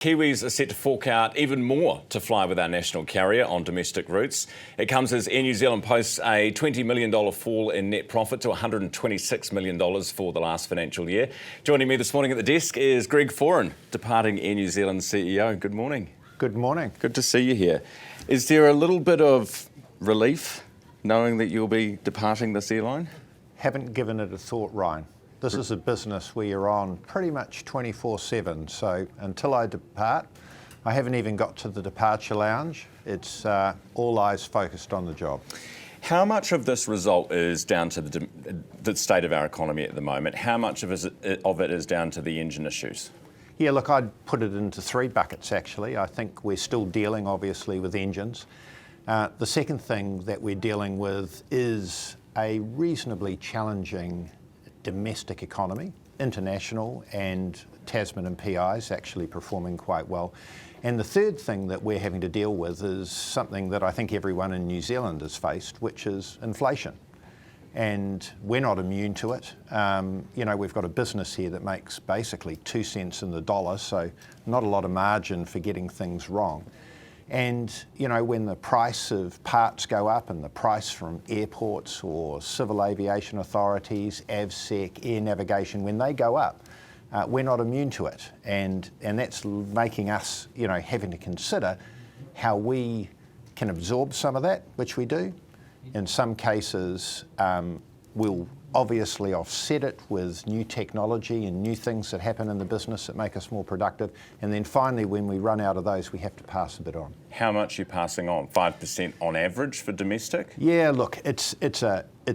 Kiwis are set to fork out even more to fly with our national carrier on domestic routes. It comes as Air New Zealand posts a $20 million fall in net profit to $126 million for the last financial year. Joining me this morning at the desk is Greg Foran, departing Air New Zealand CEO. Good morning. Good morning. Good to see you here. Is there a little bit of relief knowing that you'll be departing this airline? Haven't given it a thought, Ryan. This is a business where you're on pretty much 24/7, so until I depart, I haven't even got to the departure lounge. It's all eyes focused on the job. How much of this result is down to the state of our economy at the moment? How much of it is down to the engine issues? Yeah, look, I'd put it into three buckets actually. I think we're still dealing obviously with engines. The second thing that we're dealing with is a reasonably challenging domestic economy. International and Tasman and PI's actually performing quite well. And the third thing that we're having to deal with is something that I think everyone in New Zealand has faced, which is inflation. And we're not immune to it. We've got a business here that makes basically 2 cents in the dollar, so not a lot of margin for getting things wrong. And, when the price of parts go up and the price from airports or civil aviation authorities, AVSEC, air navigation, when they go up, we're not immune to it. And that's making us, having to consider how we can absorb some of that, which we do. In some cases, we'll obviously offset it with new technology and new things that happen in the business that make us more productive. And then finally, when we run out of those, we have to pass a bit on. How much are you passing on? 5% on average for domestic? Yeah, look, it's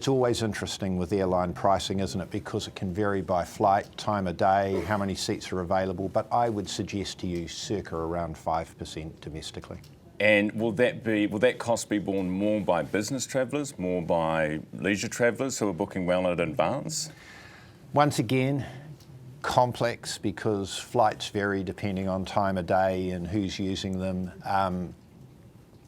always interesting with airline pricing, isn't it? Because it can vary by flight, time of day, how many seats are available. But I would suggest to you circa around 5% domestically. And will that cost be borne more by business travellers, more by leisure travellers who are booking well in advance? Once again, complex because flights vary depending on time of day and who's using them.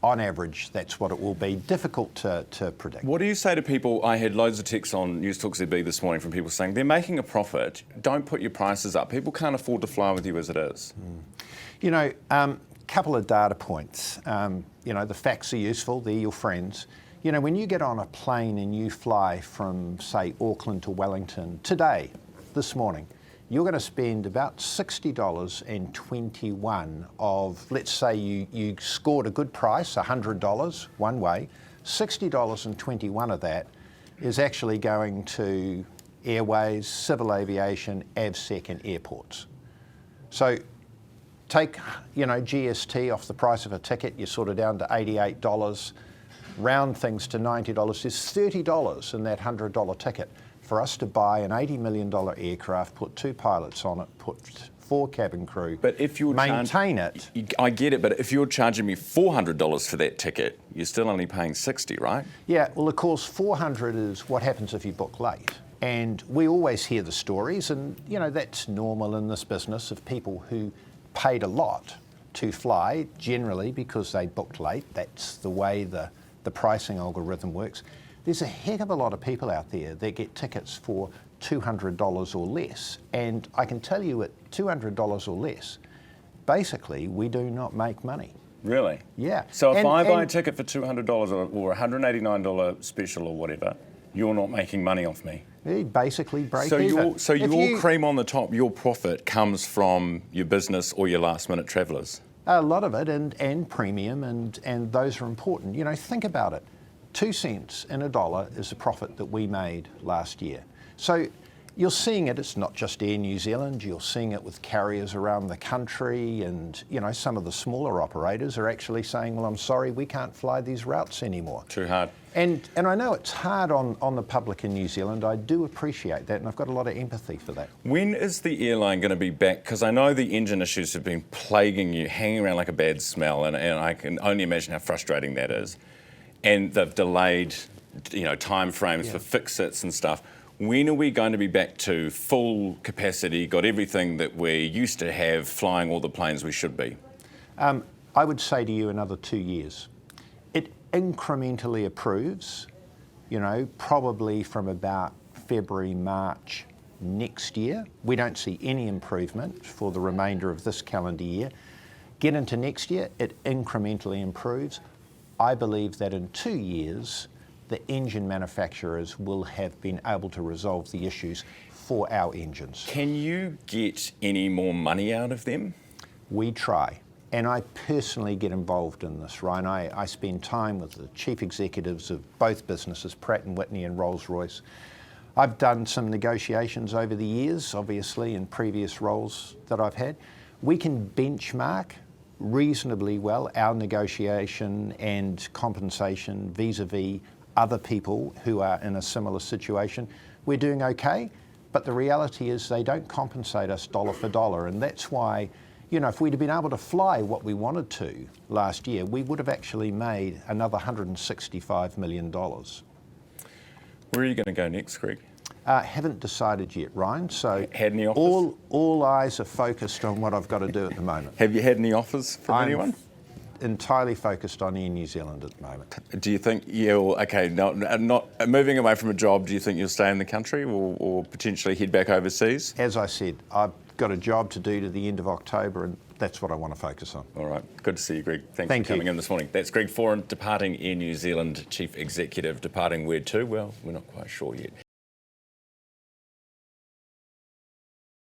On average, that's what it will be. Difficult to predict. What do you say to people? I had loads of texts on News Talk ZB this morning from people saying they're making a profit. Don't put your prices up. People can't afford to fly with you as it is. Couple of data points. The facts are useful, they're your friends. When you get on a plane and you fly from, say, Auckland to Wellington today, this morning, you're going to spend about $60.21 of, let's say you scored a good price, $100 one way, $60.21 of that is actually going to airways, civil aviation, AVSEC and airports. So take, GST off the price of a ticket, you're sort of down to $88, round things to $90, there's $30 in that $100 ticket. For us to buy an $80 million aircraft, put 2 pilots on it, put 4 cabin crew, but if you maintain it. I get it, but if you're charging me $400 for that ticket, you're still only paying $60, right? Yeah, well, of course, $400 is what happens if you book late. And we always hear the stories, and, that's normal in this business of people who paid a lot to fly, generally because they booked late. That's the way the pricing algorithm works. There's a heck of a lot of people out there that get tickets for $200 or less. And I can tell you at $200 or less, basically we do not make money. Really? Yeah. So if I buy a ticket for $200 or $189 special or whatever, you're not making money off me? You basically break even. So your cream on the top, your profit comes from your business or your last minute travellers? A lot of it, and premium, and those are important. Think about it. 2 cents in a dollar is the profit that we made last year. So you're seeing it, it's not just Air New Zealand, you're seeing it with carriers around the country, and some of the smaller operators are actually saying, well, I'm sorry, we can't fly these routes anymore. Too hard. And I know it's hard on the public in New Zealand. I do appreciate that, and I've got a lot of empathy for that. When is the airline going to be back? Because I know the engine issues have been plaguing you, hanging around like a bad smell, and I can only imagine how frustrating that is. And they've delayed, time frames for fix-its and stuff. When are we going to be back to full capacity, got everything that we used to have, flying all the planes we should be? I would say to you another 2 years. It incrementally improves, probably from about February, March next year. We don't see any improvement for the remainder of this calendar year. Get into next year, it incrementally improves. I believe that in 2 years, the engine manufacturers will have been able to resolve the issues for our engines. Can you get any more money out of them? We try. And I personally get involved in this, Ryan. I spend time with the chief executives of both businesses, Pratt & Whitney and Rolls-Royce. I've done some negotiations over the years, obviously, in previous roles that I've had. We can benchmark reasonably well our negotiation and compensation vis-a-vis other people who are in a similar situation. We're doing okay, but the reality is they don't compensate us dollar for dollar, and that's why, you know, if we'd have been able to fly what we wanted to last year, we would have actually made another $165 million. Where are you going to go next, Greg? Haven't decided yet, Ryan. So had any offers? all eyes are focused on what I've got to do at the moment. Have you had any offers from anyone? Entirely focused on Air New Zealand at the moment. Do you think not moving away from a job, do you think you'll stay in the country or potentially head back overseas? As I said, I've got a job to do to the end of October, and that's what I want to focus on. All right. Good to see you, Greg. Thanks for coming in this morning. That's Greg Foran, departing Air New Zealand Chief Executive. Departing where to? Well, we're not quite sure yet.